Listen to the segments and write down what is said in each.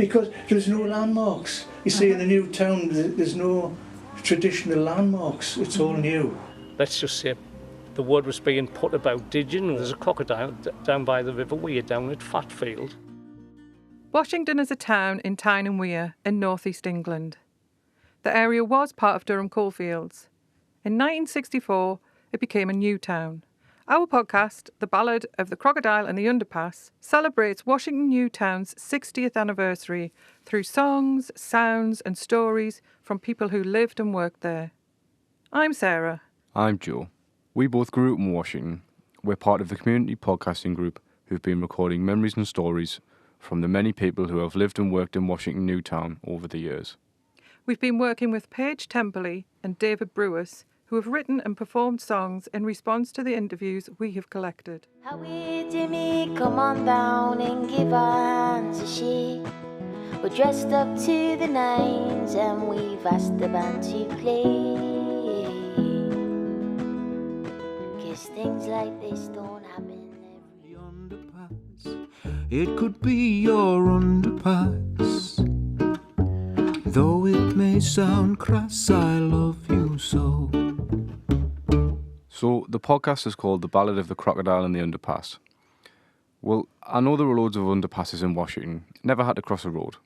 Because there's no landmarks. You see, in the new town, there's no traditional landmarks. It's all new. Let's just say the word was being put about. Did you know there's a crocodile down by the River Wear down at Fatfield? Washington is a town in Tyne and Wear in northeast England. The area was part of Durham Coalfields. In 1964, it became a new town. Our podcast, The Ballad of the Crocodile and the Underpass, celebrates Washington New Town's 60th anniversary through songs, sounds and stories from people who lived and worked there. I'm Sarah. I'm Joe. We both grew up in Washington. We're part of the community podcasting group who've been recording memories and stories from the many people who have lived and worked in Washington New Town over the years. We've been working with Paige Temperley and David Brewis, who have written and performed songs in response to the interviews we have collected. Howie, Jimmy, come on down and give our hands a shake. We're dressed up to the nines and we've asked the band to play. 'Cause things like this don't happen every Underpass. It could be your underpass. Though it may sound crass, I love you so. So the podcast is called The Ballad of the Crocodile and the Underpass. Well, I know there are loads of underpasses in Washington. Never had to cross a road.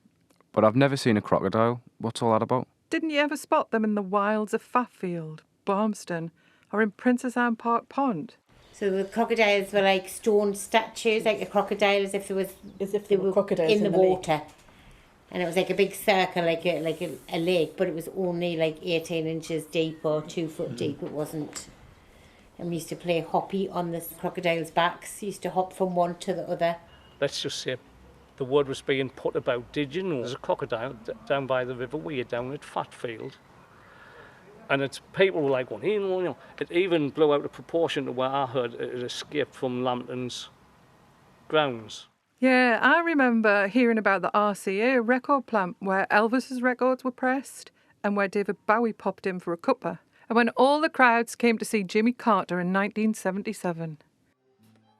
But I've never seen a crocodile. What's all that about? Didn't you ever spot them in the wilds of Fatfield, Barmston, or in Princess Anne Park Pond? So the crocodiles were like stone statues, like a crocodile as if they were crocodiles in the water. lake. And it was like a big circle, like a lake, but it was only like 18 inches deep or 2 foot deep. It wasn't. And we used to play hoppy on the crocodiles' backs. Used to hop from one to the other. Let's just say the word was being put about. Did you know there's a crocodile down by the River Wear down at Fatfield? And it's people were like, well, you know, it even blew out of proportion to where I heard it had escaped from Lambton's grounds. Yeah, I remember hearing about the RCA record plant where Elvis's records were pressed and where David Bowie popped in for a cuppa. And when all the crowds came to see Jimmy Carter in 1977.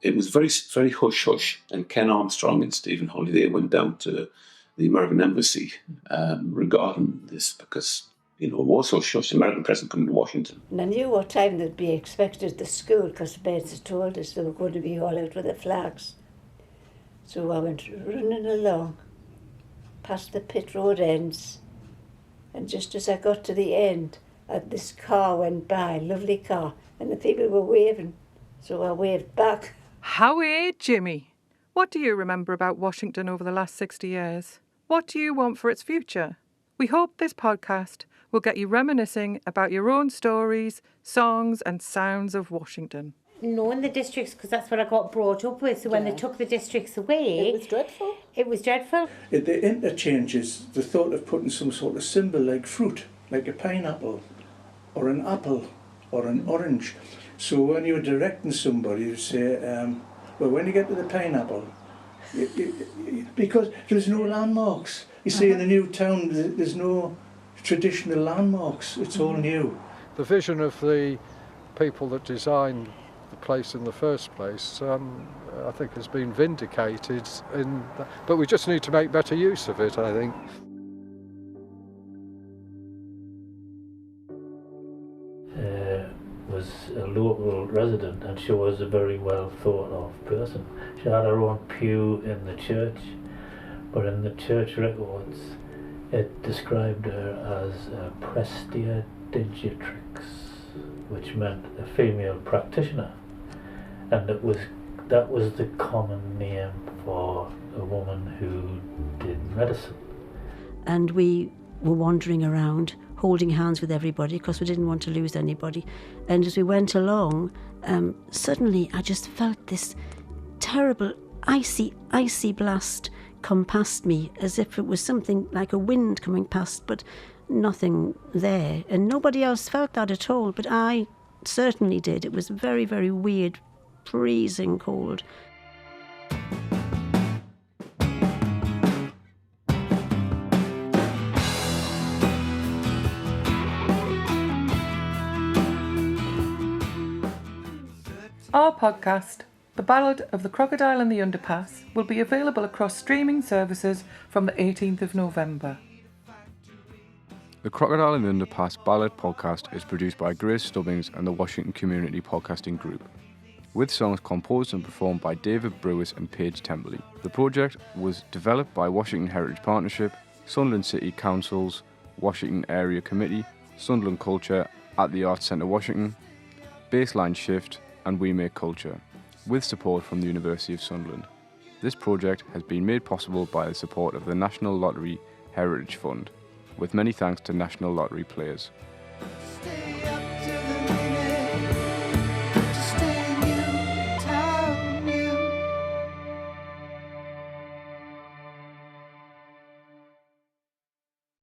It was very, very hush-hush, and Ken Armstrong and Stephen Holiday went down to the American Embassy regarding this because, you know, it was hush-hush. The American president coming to Washington. And I knew what time they'd be expected at the school because the mates had told us they were going to be all out with the flags. So I went running along past the pit road ends, and just as I got to the end, this car went by, lovely car, and the people were waving, so I waved back. Howie, Jimmy, what do you remember about Washington over the last 60 years? What do you want for its future? We hope this podcast will get you reminiscing about your own stories, songs and sounds of Washington. Knowing the districts, because that's what I got brought up with. So when they took the districts away... It was dreadful. It was dreadful. The interchanges, the thought of putting some sort of symbol like fruit, like a pineapple, or an apple, or an orange. So when you're directing somebody, you say, well, when you get to the pineapple, because there's no landmarks. You see, in the new town, there's no traditional landmarks. It's all new. The vision of the people that designed the place in the first place, I think has been vindicated. But we just need to make better use of it, I think. Was a local resident, and she was a very well thought of person. She had her own pew in the church, but in the church records it described her as a Prestia Digitrix, which meant a female practitioner, and that was the common name for a woman who did medicine. And we were wandering around holding hands with everybody because we didn't want to lose anybody. And as we went along, suddenly I just felt this terrible icy blast come past me, as if it was something like a wind coming past, but nothing there. And nobody else felt that at all, but I certainly did. It was very, very weird, freezing cold. Our podcast, The Ballad of the Crocodile and the Underpass will be available across streaming services from the 18th of November. The Crocodile and the Underpass Ballad podcast is produced by Grace Stubbings and the Washington Community Podcasting Group, with songs composed and performed by David Brewis and Paige Temperley. The project was developed by Washington Heritage Partnership, Sunderland City Council's Washington Area Committee, Sunderland Culture at the Arts Centre Washington, Baseline Shift and We Make Culture, with support from the University of Sunderland. This project has been made possible by the support of the National Lottery Heritage Fund, with many thanks to National Lottery players.